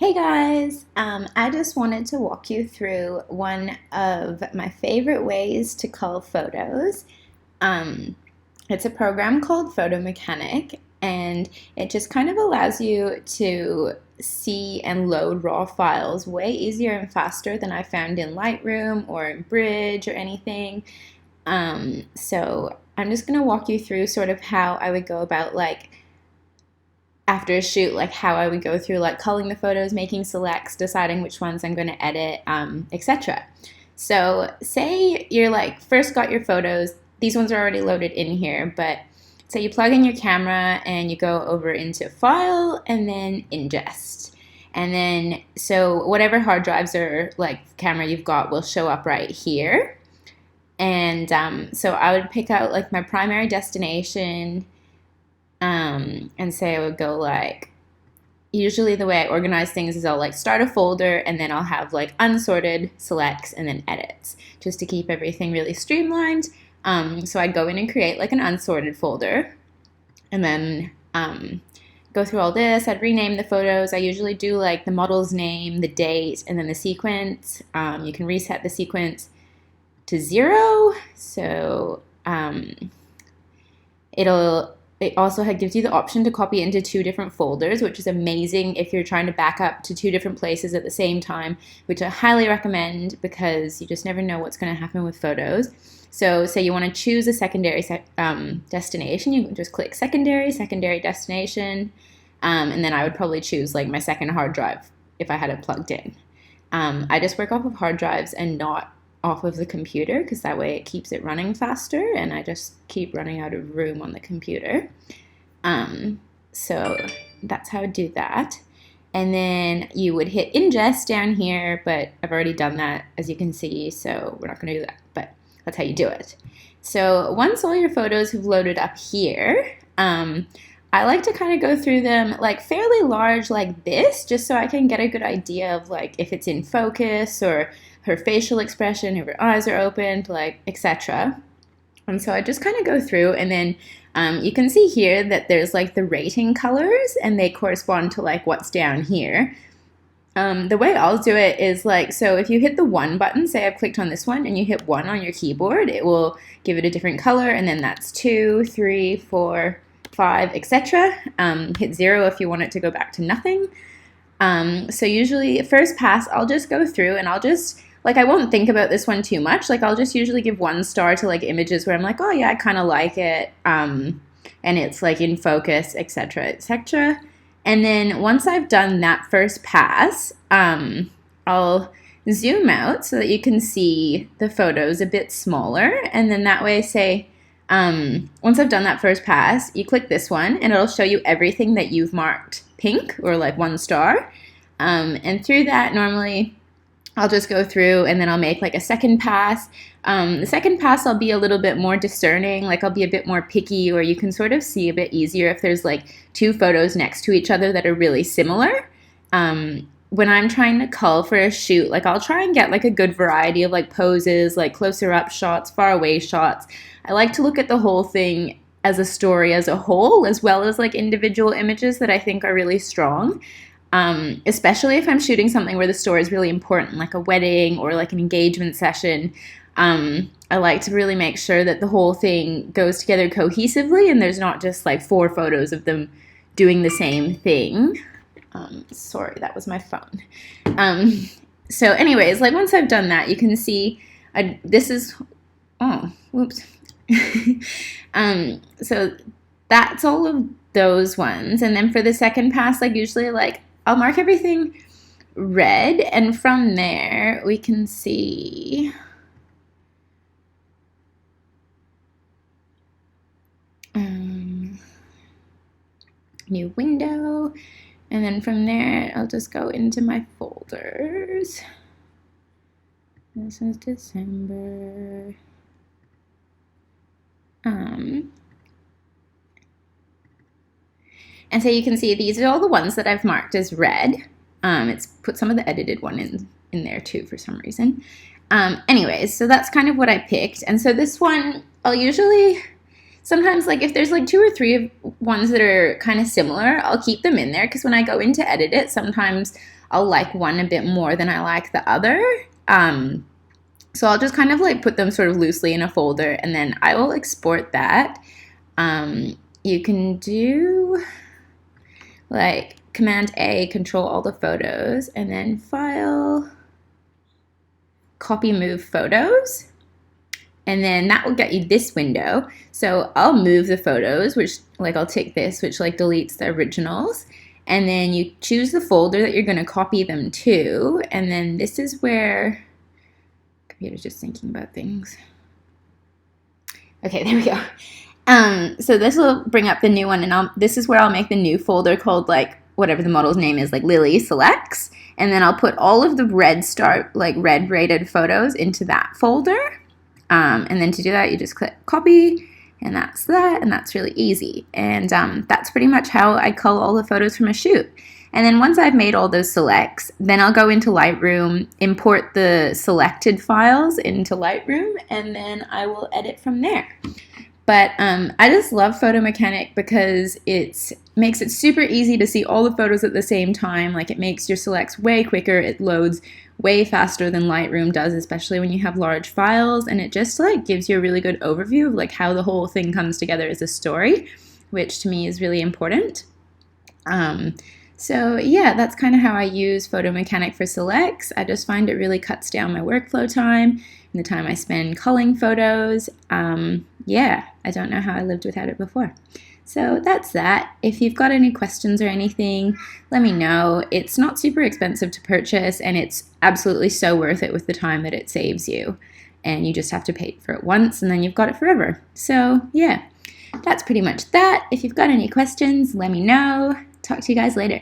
Hey guys, I just wanted to walk you through one of my favorite ways to cull photos. Um, it's a program called Photomechanic, and it just kind of allows you to see and load raw files way easier and faster than I found in Lightroom or in Bridge or anything. So I'm just going to walk you through sort of how I would go about after a shoot, like how I would go through like culling the photos, making selects, deciding which ones I'm going to edit, etc. So say you're like first got your photos, these ones are already loaded in here, but say you plug in your camera and you go over into file and then ingest. And then so whatever hard drives or like camera you've got will show up right here. And so I would pick out like my primary destination, and say I would go like, usually the way I organize things is I'll like start a folder and then I'll have like unsorted selects and then edits just to keep everything really streamlined. So I'd go in and create like an unsorted folder and then go through all this. I'd rename the photos. I usually do like the model's name, the date, and then the sequence. You can reset the sequence to 0. So it also gives you the option to copy into 2 different folders, which is amazing if you're trying to back up to 2 different places at the same time, which I highly recommend because you just never know what's going to happen with photos. So say you want to choose a secondary destination, you can just click secondary destination, and then I would probably choose like my second hard drive if I had it plugged in. I just work off of hard drives and not off of the computer because that way it keeps it running faster and I just keep running out of room on the computer. So that's how I do that. And then you would hit ingest down here, but I've already done that as you can see, so we're not going to do that, but that's how you do it. So once all your photos have loaded up here, I like to kind of go through them like fairly large like this, just so I can get a good idea of like if it's in focus or her facial expression, if her eyes are opened, like etc. And so I just kind of go through and then you can see here that there's like the rating colors and they correspond to like what's down here. The way I'll do it is like, so if you hit the 1 button, say I've clicked on this one and you hit 1 on your keyboard, it will give it a different color, and then that's 2, 3, 4, 5, etc. Hit 0 if you want it to go back to nothing. So usually first pass, I'll just go through and I'll just, like I won't think about this one too much. Like I'll just usually give 1 star to like images where I'm like, oh yeah, I kind of like it. And it's like in focus, etc., etc. And then once I've done that first pass, I'll zoom out so that you can see the photos a bit smaller. And then that way, say, once I've done that first pass, you click this one and it'll show you everything that you've marked pink or like 1 star. And through that, normally I'll just go through and then I'll make like a second pass. The second pass I'll be a little bit more discerning, like I'll be a bit more picky, or you can sort of see a bit easier if there's like 2 photos next to each other that are really similar. When I'm trying to cull for a shoot, like I'll try and get like a good variety of like poses, like closer up shots, far away shots. I like to look at the whole thing as a story as a whole, as well as like individual images that I think are really strong. Especially if I'm shooting something where the story is really important, like a wedding or like an engagement session. I like to really make sure that the whole thing goes together cohesively and there's not just like 4 photos of them doing the same thing. Sorry, that was my phone. So anyways, like once I've done that, you can see whoops. So that's all of those ones. And then for the second pass, like usually like I'll mark everything red, and from there we can see new window, and then from there I'll just go into my folders. This is December. And so you can see these are all the ones that I've marked as red. It's put some of the edited one in there too for some reason. Anyways, so that's kind of what I picked. And so this one, I'll usually, sometimes like if there's like 2 or 3 ones that are kind of similar, I'll keep them in there because when I go in to edit it, sometimes I'll like one a bit more than I like the other. So I'll just kind of like put them sort of loosely in a folder, and then I will export that. You can do like Command A, control all the photos, and then File, Copy Move Photos. And then that will get you this window. So I'll move the photos, which like I'll take this, which like deletes the originals. And then you choose the folder that you're going to copy them to. And then this is where, computer's just thinking about things. Okay, there we go. So this will bring up the new one, and this is where I'll make the new folder called like whatever the model's name is, like Lily Selects. And then I'll put all of the red rated photos into that folder. And then to do that, you just click copy, and that's that, and that's really easy. And that's pretty much how I cull all the photos from a shoot. And then once I've made all those selects, then I'll go into Lightroom, import the selected files into Lightroom, and then I will edit from there. But I just love Photomechanic because it makes it super easy to see all the photos at the same time. Like, it makes your selects way quicker. It loads way faster than Lightroom does, especially when you have large files. And it just like gives you a really good overview of like how the whole thing comes together as a story, which to me is really important. So yeah, that's kind of how I use Photomechanic for selects. I just find it really cuts down my workflow time and the time I spend culling photos. Yeah, I don't know how I lived without it before. So that's that. If you've got any questions or anything, let me know. It's not super expensive to purchase, and it's absolutely so worth it with the time that it saves you. And you just have to pay for it once, and then you've got it forever. So yeah, that's pretty much that. If you've got any questions, let me know. Talk to you guys later.